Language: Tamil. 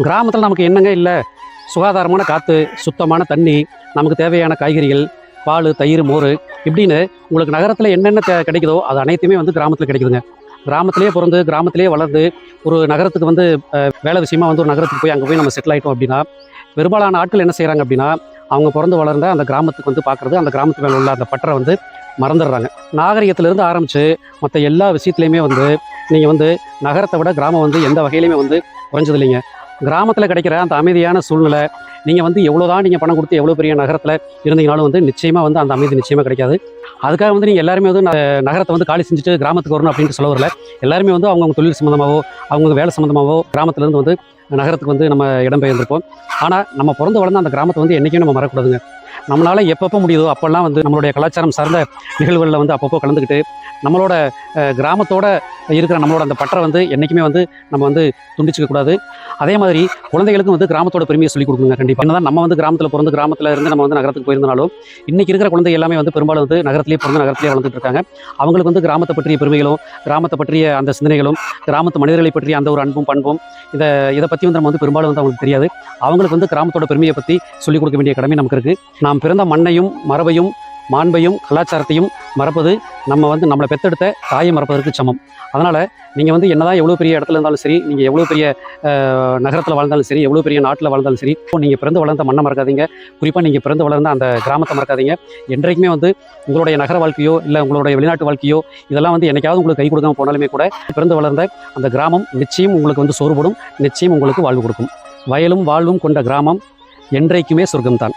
கிராமத்தில் நமக்கு என்னங்க இல்லை, சுகாதாரமான காற்று, சுத்தமான தண்ணி, நமக்கு தேவையான காய்கறிகள், பால், தயிர், மோர் இப்படின்னு உங்களுக்கு நகரத்தில் என்னென்ன கிடைக்குதோ அது அனைத்துமே வந்து கிராமத்தில் கிடைக்குதுங்க. கிராமத்திலேயே பிறந்து கிராமத்திலேயே வளர்ந்து ஒரு நகரத்துக்கு வந்து வேலை விஷயமா வந்து ஒரு நகரத்துக்கு போய் அங்கே போய் நம்ம செட்டில் ஆகிட்டோம் அப்படின்னா, பெரும்பாலான ஆட்கள் என்ன செய்கிறாங்க அப்படின்னா, அவங்க பிறந்து வளர்ந்த அந்த கிராமத்துக்கு வந்து பார்க்குறது, அந்த கிராமத்து மேலே உள்ள அந்த பற்றை வந்து மறந்துடுறாங்க. நாகரிகத்திலேருந்து ஆரம்பித்து மற்ற எல்லா விஷயத்துலையுமே வந்து நீங்கள் வந்து நகரத்தை விட கிராமம் வந்து எந்த வகையிலையுமே வந்து குறைஞ்சது இல்லைங்க. கிராமத்தில் கிடைக்கிற அந்த அமைதியான சூழ்நிலை, நீங்கள் வந்து எவ்வளோதான் நீங்கள் பணம் கொடுத்து எவ்வளோ பெரிய நகரத்தில் இருந்தீங்கனாலும் வந்து நிச்சயமாக வந்து அந்த அமைதி நிச்சயமாக கிடைக்காது. அதுக்காக வந்து நீங்கள் எல்லாருமே வந்து நகரத்தை வந்து காலி செஞ்சுட்டு கிராமத்துக்கு வரணும் அப்படின்ட்டு சொல்ல வரல. எல்லாருமே வந்து அவங்கவுங்க தொழில் சம்மந்தமாகவோ அவங்க வேலை சம்மந்தமாகவோ கிராமத்துலேருந்து வந்து நகரத்துக்கு வந்து நம்ம இடம்பெயர்ந்திருப்போம். ஆனால் நம்ம பிறந்து வளர்ந்த அந்த கிராமத்தை வந்து என்றைக்குமே நம்ம மறக்கக்கூடாதுங்க. நம்மளால் எப்பப்போ முடியுதோ அப்போல்லாம் வந்து நம்மளுடைய கலாச்சாரம் சார்ந்த நிகழ்வுகளில் வந்து அப்பப்போ கலந்துக்கிட்டு நம்மளோட கிராமத்தோட இருக்கிற நம்மளோட அந்த பற்றை வந்து என்றைக்குமே வந்து நம்ம வந்து துண்டிச்சிக்கக்கூடாது. அதே மாதிரி குழந்தைகளுக்கும் வந்து கிராமத்தோட பெருமையை சொல்லிக் கொடுக்கணுங்க. கண்டிப்பாக என்னதான் நம்ம வந்து கிராமத்தில் பிறந்து கிராமத்தில் இருந்து நம்ம வந்து நகரத்துக்கு போயிருந்தாலும் இன்றைக்கி இருக்கிற குழந்தை எல்லாமே வந்து பெரும்பாலும் வந்து நகரத்திலேயே பிறந்து நகரத்திலேயே வளர்ந்துட்டு இருக்காங்க. அவங்களுக்கு வந்து கிராமத்தை பற்றிய பெருமைகளும், கிராமத்தை பற்றிய அந்த சிந்தனைகளும், கிராமத்து மனிதர்களை பற்றிய அந்த ஒரு அன்பும் பண்பும் இதை பற்றி வந்து நம்ம வந்து பெரும்பாலும் வந்து அவங்களுக்கு தெரியாது. அவங்களுக்கு வந்து கிராமத்தோட பெருமையை பற்றி சொல்லிக் கொடுக்க வேண்டிய கடமை நமக்கு இருக்குது. நாம் பிறந்த மண்ணையும் மரபையும் மாண்பையும் கலாச்சாரத்தையும் மறப்பது நம்ம வந்து நம்மளை பெற்றெடுத்த தாயை மறப்பதற்கு சமம். அதனால் நீங்கள் வந்து என்னதான் எவ்வளோ பெரிய இடத்துல இருந்தாலும் சரி, நீங்கள் எவ்வளோ பெரிய நகரத்தில் வாழ்ந்தாலும் சரி, எவ்வளோ பெரிய நாட்டில் வாழ்ந்தாலும் சரி, நீங்கள் பிறந்து வளர்ந்த மண்ணை மறக்காதீங்க. குறிப்பாக நீங்கள் பிறந்து வளர்ந்த அந்த கிராமத்தை மறக்காதீங்க. என்றைக்குமே வந்து உங்களுடைய நகர வாழ்க்கையோ இல்லை உங்களுடைய வெளிநாட்டு வாழ்க்கையோ இதெல்லாம் வந்து என்னைக்காவது உங்களுக்கு கை கொடுக்காம போனாலுமே கூட பிறந்து வளர்ந்த அந்த கிராமம் நிச்சயம் உங்களுக்கு வந்து சோறுபடும், நிச்சயம் உங்களுக்கு வாழ்வு கொடுக்கும். வயலும் வாழ்வும் கொண்ட கிராமம் என்றைக்குமே சொர்க்கம்தான்.